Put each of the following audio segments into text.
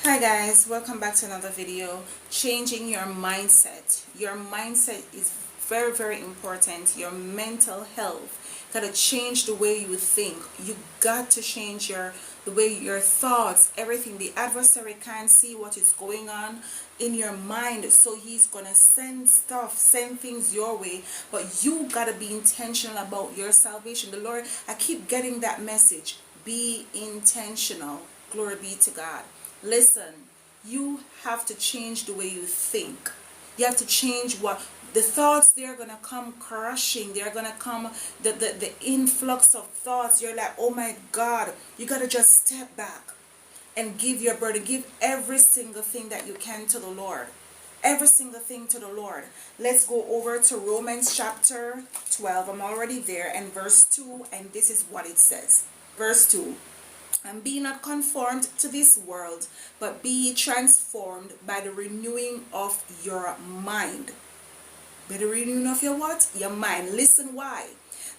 Hi guys, welcome back to another video. Changing your mindset. Your mindset is very important. Your mental health. Gotta change the way you think. You got to change the way your thoughts, everything. The adversary can't see what is going on in your mind, so he's gonna send things your way, but you gotta be intentional about your salvation. The Lord, I keep getting that message. Be intentional. Glory be to God. Listen, you have to change the way you think. You have to change what the thoughts. They're gonna come crushing. They're gonna come, the influx of thoughts. You're like, oh my God. You gotta just step back and give your burden. Give every single thing that you can to the Lord. Every single thing to the Lord. Let's go over to Romans chapter 12. I'm already there, and verse 2, and this is what it says. Verse 2. And be not conformed to this world, but be ye transformed by the renewing of your mind. By the renewing of your what? Your mind. Listen why.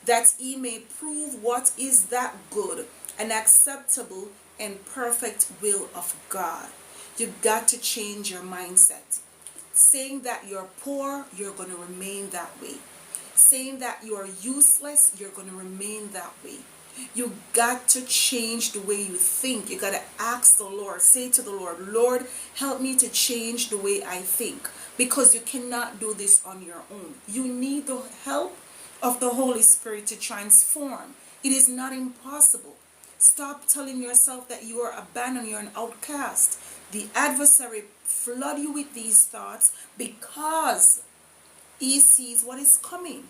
That ye may prove what is that good and acceptable and perfect will of God. You got to change your mindset. Saying that you're poor, you're going to remain that way. Saying that you're useless, you're going to remain that way. You got to change the way you think. You got to ask the Lord. Say to the Lord, Lord, help me to change the way I think. Because you cannot do this on your own. You need the help of the Holy Spirit to transform. It is not impossible. Stop telling yourself that you are abandoned, you're an outcast. The adversary flood you with these thoughts because he sees what is coming.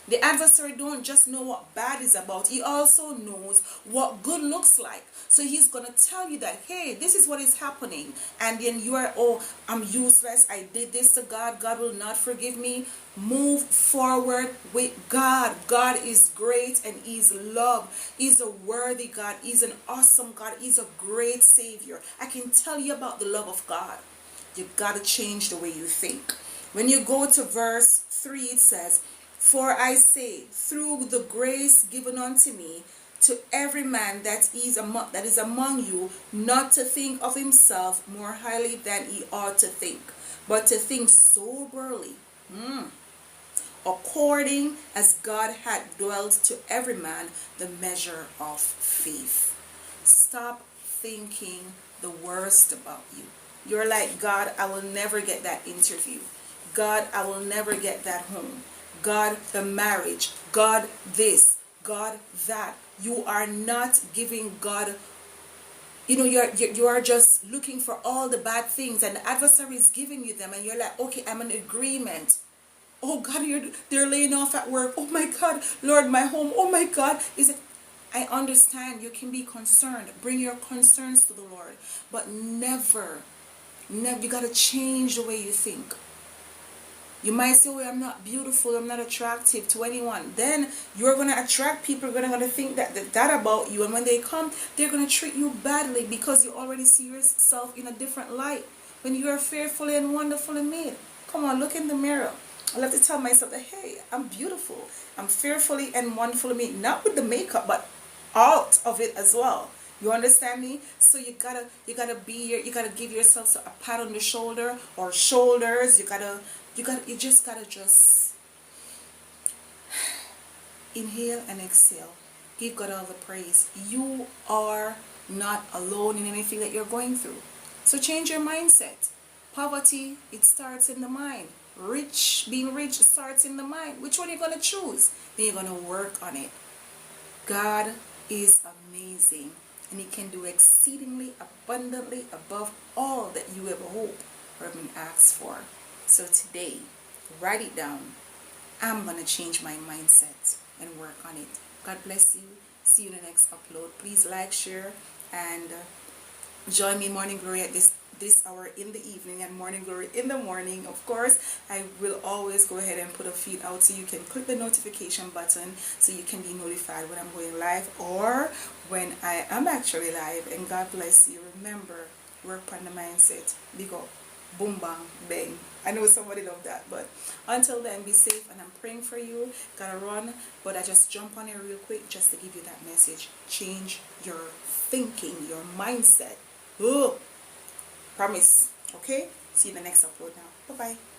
The adversary don't just know what bad is about. He also knows what good looks like. So he's going to tell you that, hey, this is what is happening. And then you are, oh, I'm useless. I did this to God. God will not forgive me. Move forward with God. God is great and he's love. He's a worthy God. He's an awesome God. He's a great Savior. I can tell you about the love of God. You've got to change the way you think. When you go to verse 3, it says, for I say, through the grace given unto me, to every man that is among you, not to think of himself more highly than he ought to think, but to think soberly, according as God had dealt to every man the measure of faith. Stop thinking the worst about you. You're like, God, I will never get that interview. God, I will never get that home. God, the marriage. God, this. God, that. You are not giving God, you are just looking for all the bad things, and the adversary is giving you them, and you're like, okay, I'm in agreement. Oh God, they're laying off at work. Oh my God, Lord, my home. Oh my God, I understand you can be concerned. Bring your concerns to the Lord, but never, you got to change the way you think. You might say, oh, I'm not beautiful, I'm not attractive to anyone. Then you're going to attract people who are going to think that about you. And when they come, they're going to treat you badly because you already see yourself in a different light. When you are fearfully and wonderfully made. Come on, look in the mirror. I love to tell myself that, hey, I'm beautiful. I'm fearfully and wonderfully made. Not with the makeup, but out of it as well. You understand me? So you gotta give yourself a pat on the shoulder or shoulders. You just gotta inhale and exhale. Give God all the praise. You are not alone in anything that you're going through. So change your mindset. Poverty, it starts in the mind. Being rich starts in the mind. Which one are you gonna choose? Then you're gonna work on it. God is amazing, and he can do exceedingly abundantly above all that you ever hope or even ask for. So today, write it down. I'm going to change my mindset and work on it. God bless you. See you in the next upload. Please like, share, and join me Morning Glory at this hour in the evening and Morning Glory in the morning. Of course, I will always go ahead and put a feed out so you can click the notification button so you can be notified when I'm going live or when I am actually live. And God bless you. Remember, work on the mindset. Big up. Boom, bang, bang. I know somebody loved that, but until then, be safe, and I'm praying for you. Gotta run, but I just jump on here real quick just to give you that message. Change your thinking, your mindset. Oh, Promise. Okay, see you in the next upload now. Bye bye.